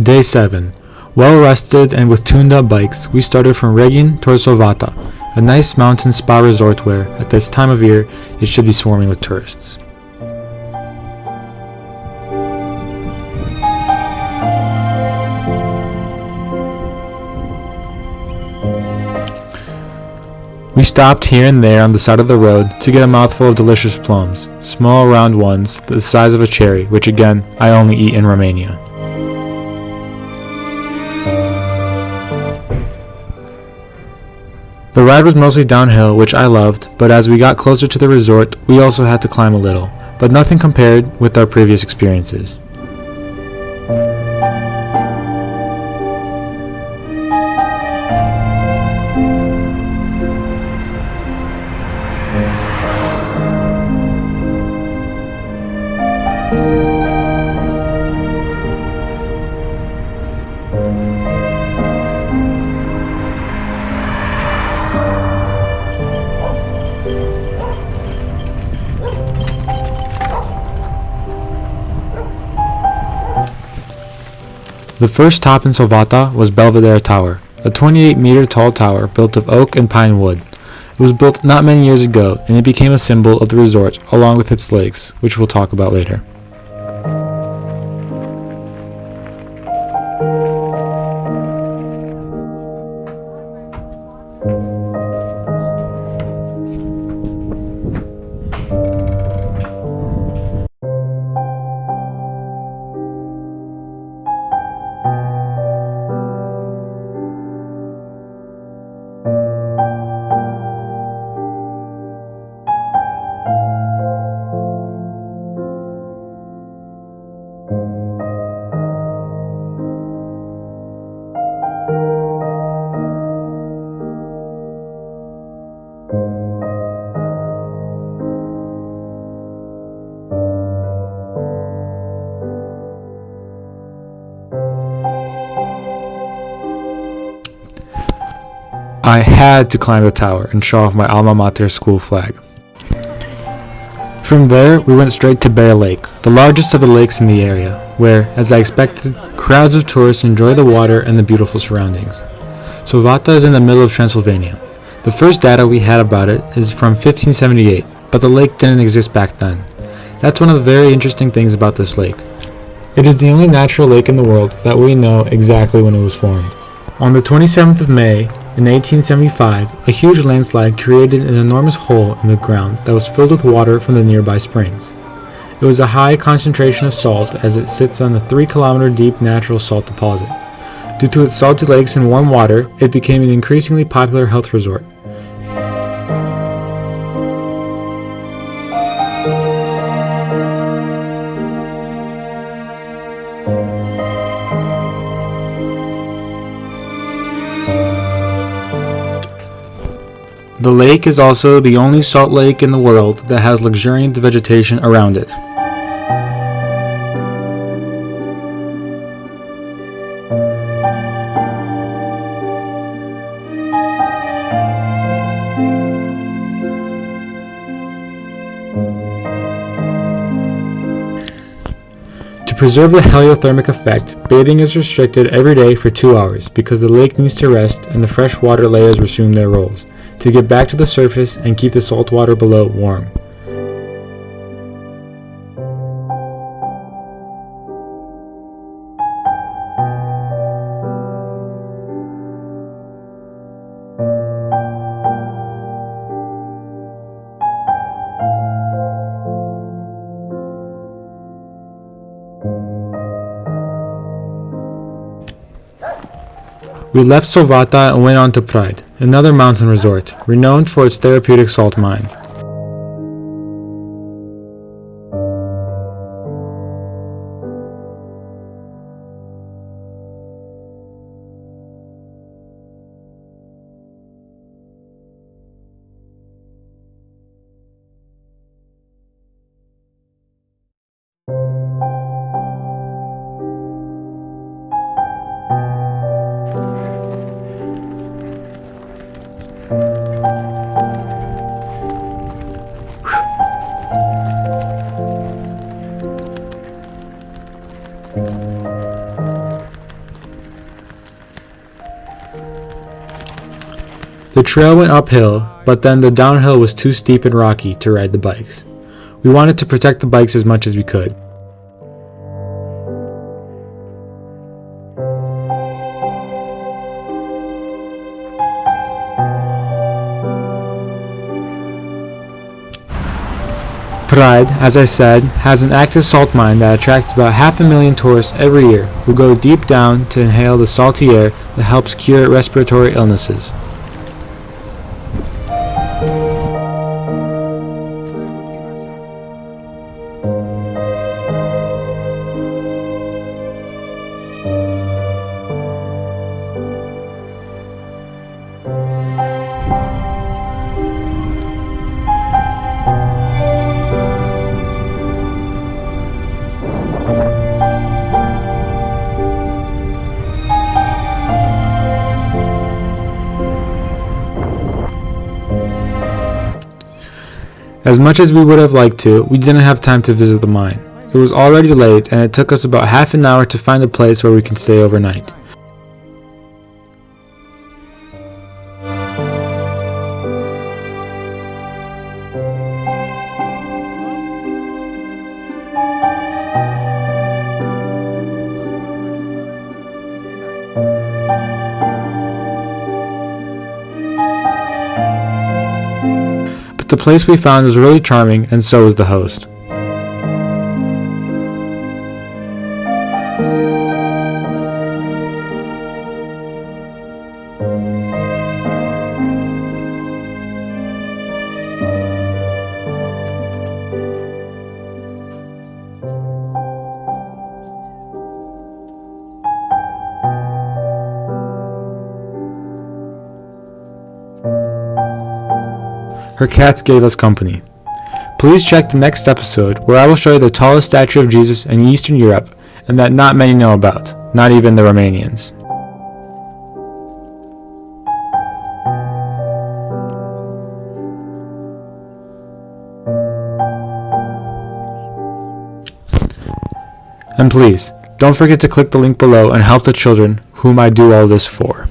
Day 7. Well rested and with tuned up bikes, we started from Reghin towards Sovata, a nice mountain spa resort where, at this time of year, it should be swarming with tourists. We stopped here and there on the side of the road to get a mouthful of delicious plums, small round ones the size of a cherry, which again, I only eat in Romania. The ride was mostly downhill, which I loved, but as we got closer to the resort, we also had to climb a little, but nothing compared with our previous experiences. The first stop in Sovata was Belvedere Tower, a 28-meter tall tower built of oak and pine wood. It was built not many years ago, and it became a symbol of the resort along with its lakes, which we'll talk about later. I had to climb the tower and show off my alma mater school flag. From there, we went straight to Bear Lake, the largest of the lakes in the area, where, as I expected, crowds of tourists enjoy the water and the beautiful surroundings. Sovata is in the middle of Transylvania. The first data we had about it is from 1578, but the lake didn't exist back then. That's one of the very interesting things about this lake. It is the only natural lake in the world that we know exactly when it was formed. On the 27th of May, in 1875, a huge landslide created an enormous hole in the ground that was filled with water from the nearby springs. It was a high concentration of salt as it sits on a 3-kilometer deep natural salt deposit. Due to its salty lakes and warm water, it became an increasingly popular health resort. The lake is also the only salt lake in the world that has luxuriant vegetation around it. To preserve the heliothermic effect, bathing is restricted every day for 2 hours because the lake needs to rest and the freshwater layers resume their roles, to get back to the surface and keep the salt water below warm. We left Sovata and went on to Praid, another mountain resort, renowned for its therapeutic salt mine. The trail went uphill, but then the downhill was too steep and rocky to ride the bikes. We wanted to protect the bikes as much as we could. Praid, as I said, has an active salt mine that attracts about 500,000 tourists every year who go deep down to inhale the salty air that helps cure respiratory illnesses. As much as we would have liked to, we didn't have time to visit the mine. It was already late, and it took us about half an hour to find a place where we could stay overnight. The place we found was really charming, and so was the host. Her cats gave us company. Please check the next episode where I will show you the tallest statue of Jesus in Eastern Europe and that not many know about, not even the Romanians. And please, don't forget to click the link below and help the children whom I do all this for.